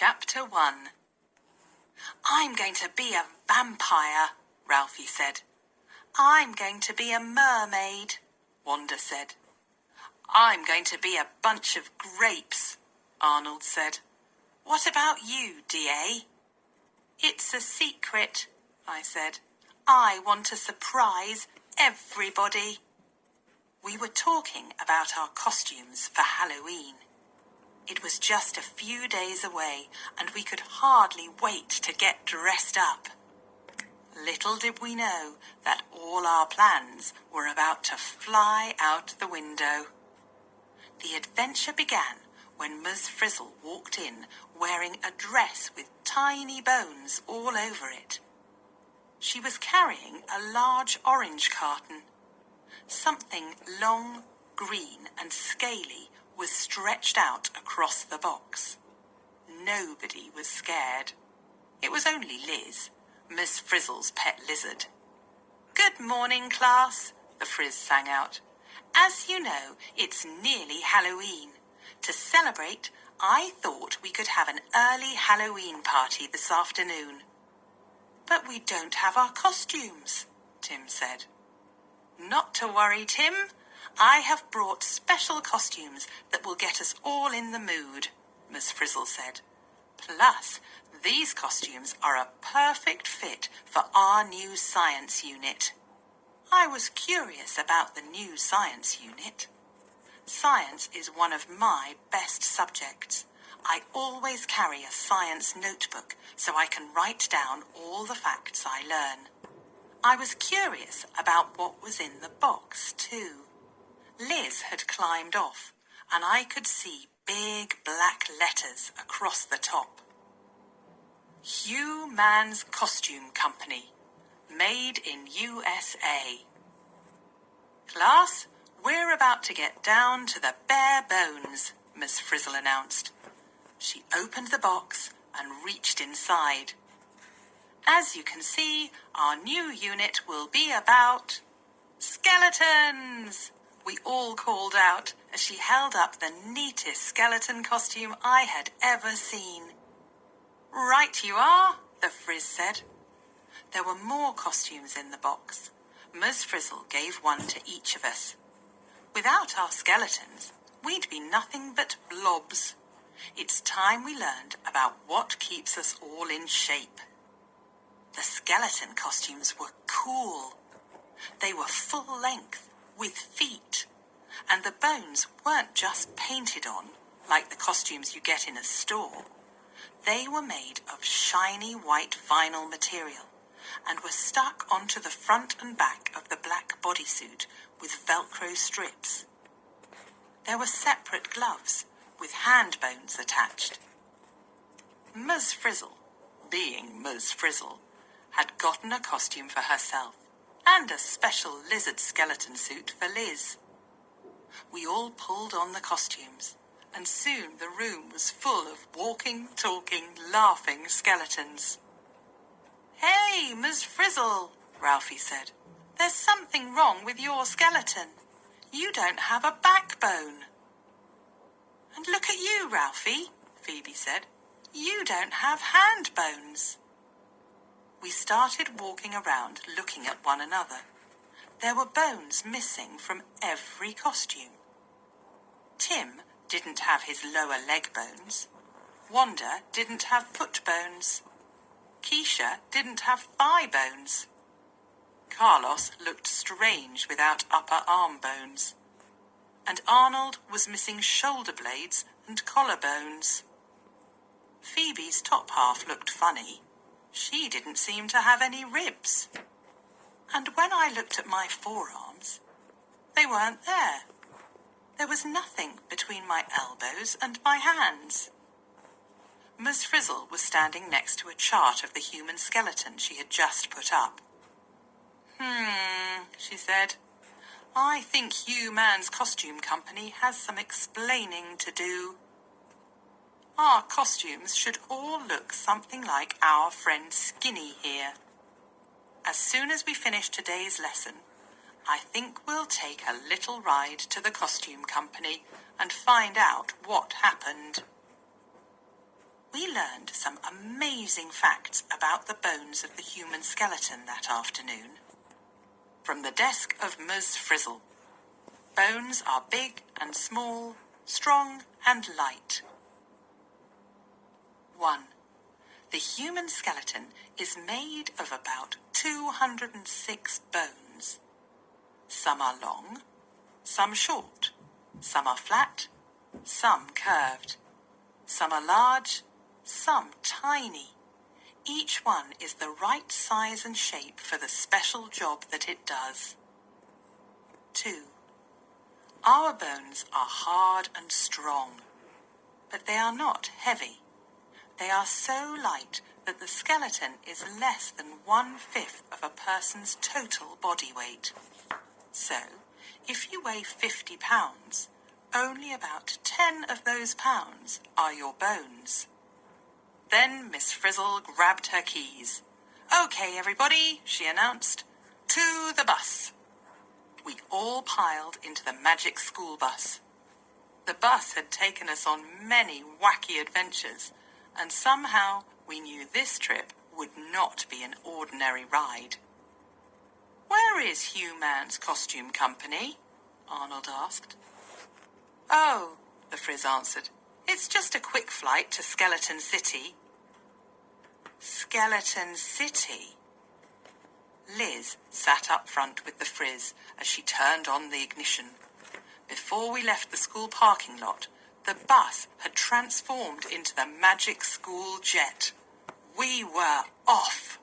Chapter 1. I'm going to be a vampire, Ralphie said. I'm going to be a mermaid, Wanda said. I'm going to be a bunch of grapes, Arnold said. What about you, D.A.? It's a secret, I said. I want to surprise everybody. We were talking about our costumes for Halloween. It was just a few days away, and we could hardly wait to get dressed up. Little did we know that all our plans were about to fly out the window. The adventure began when Ms. Frizzle walked in wearing a dress with tiny bones all over it. She was carrying a large orange carton. Something long, green and scaly was stretched out across the box. Nobody was scared. It was only Liz, Miss Frizzle's pet lizard. "Good morning, class," the Frizz sang out. "As you know, it's nearly Halloween. To celebrate, I thought we could have an early Halloween party this afternoon." "But we don't have our costumes," Tim said. "Not to worry, Tim. I have brought special costumes that will get us all in the mood," Miss Frizzle said. "Plus, these costumes are a perfect fit for our new science unit." I was curious about the new science unit. Science is one of my best subjects. I always carry a science notebook so I can write down all the facts I learn. I was curious about what was in the box, too. Liz had climbed off, and I could see big black letters across the top. Hugh Mann's Costume Company, made in USA. "Class, we're about to get down to the bare bones," Miss Frizzle announced. She opened the box and reached inside. "As you can see, our new unit will be about skeletons," we all called out as she held up the neatest skeleton costume I had ever seen. "Right you are," the Frizz said. There were more costumes in the box. Ms. Frizzle gave one to each of us. Without our skeletons, we'd be nothing but blobs. It's time we learned about what keeps us all in shape. The skeleton costumes were cool. They were full length, with feet, and the bones weren't just painted on, like the costumes you get in a store. They were made of shiny white vinyl material and were stuck onto the front and back of the black bodysuit with Velcro strips. There were separate gloves with hand bones attached. Ms. Frizzle, being Ms. Frizzle, had gotten a costume for herself and a special lizard skeleton suit for Liz. We all pulled on the costumes, and soon the room was full of walking, talking, laughing skeletons. "Hey, Ms. Frizzle," Ralphie said. "There's something wrong with your skeleton. You don't have a backbone." "And look at you, Ralphie," Phoebe said. "You don't have hand bones." We started walking around looking at one another. There were bones missing from every costume. Tim didn't have his lower leg bones. Wanda didn't have foot bones. Keisha didn't have thigh bones. Carlos looked strange without upper arm bones. And Arnold was missing shoulder blades and collar bones. Phoebe's top half looked funny. She didn't seem to have any ribs. And when I looked at my forearms, they weren't there. There was nothing between my elbows and my hands. Ms. Frizzle was standing next to a chart of the human skeleton she had just put up. She said. "I think Hugh Mann's Costume Company has some explaining to do. Our costumes should all look something like our friend Skinny here. As soon as we finish today's lesson, I think we'll take a little ride to the costume company and find out what happened." We learned some amazing facts about the bones of the human skeleton that afternoon. From the desk of Ms. Frizzle. Bones are big and small, strong and light. 1. The human skeleton is made of about 206 bones. Some are long, some short, some are flat, some curved. Some are large, some tiny. Each one is the right size and shape for the special job that it does. 2. Our bones are hard and strong, but they are not heavy. They are so light that the skeleton is less than 1/5 of a person's total body weight. So, if you weigh 50 pounds, only about 10 of those pounds are your bones. Then Miss Frizzle grabbed her keys. "Okay, everybody," she announced. "To the bus." We all piled into the magic school bus. The bus had taken us on many wacky adventures, and somehow we knew this trip would not be an ordinary ride. "Where is Hugh Mann's costume company?" Arnold asked. "Oh," the Frizz answered, "it's just a quick flight to Skeleton City." Skeleton City? Liz sat up front with the Frizz as she turned on the ignition. Before we left the school parking lot, the bus had transformed into the magic school jet. We were off!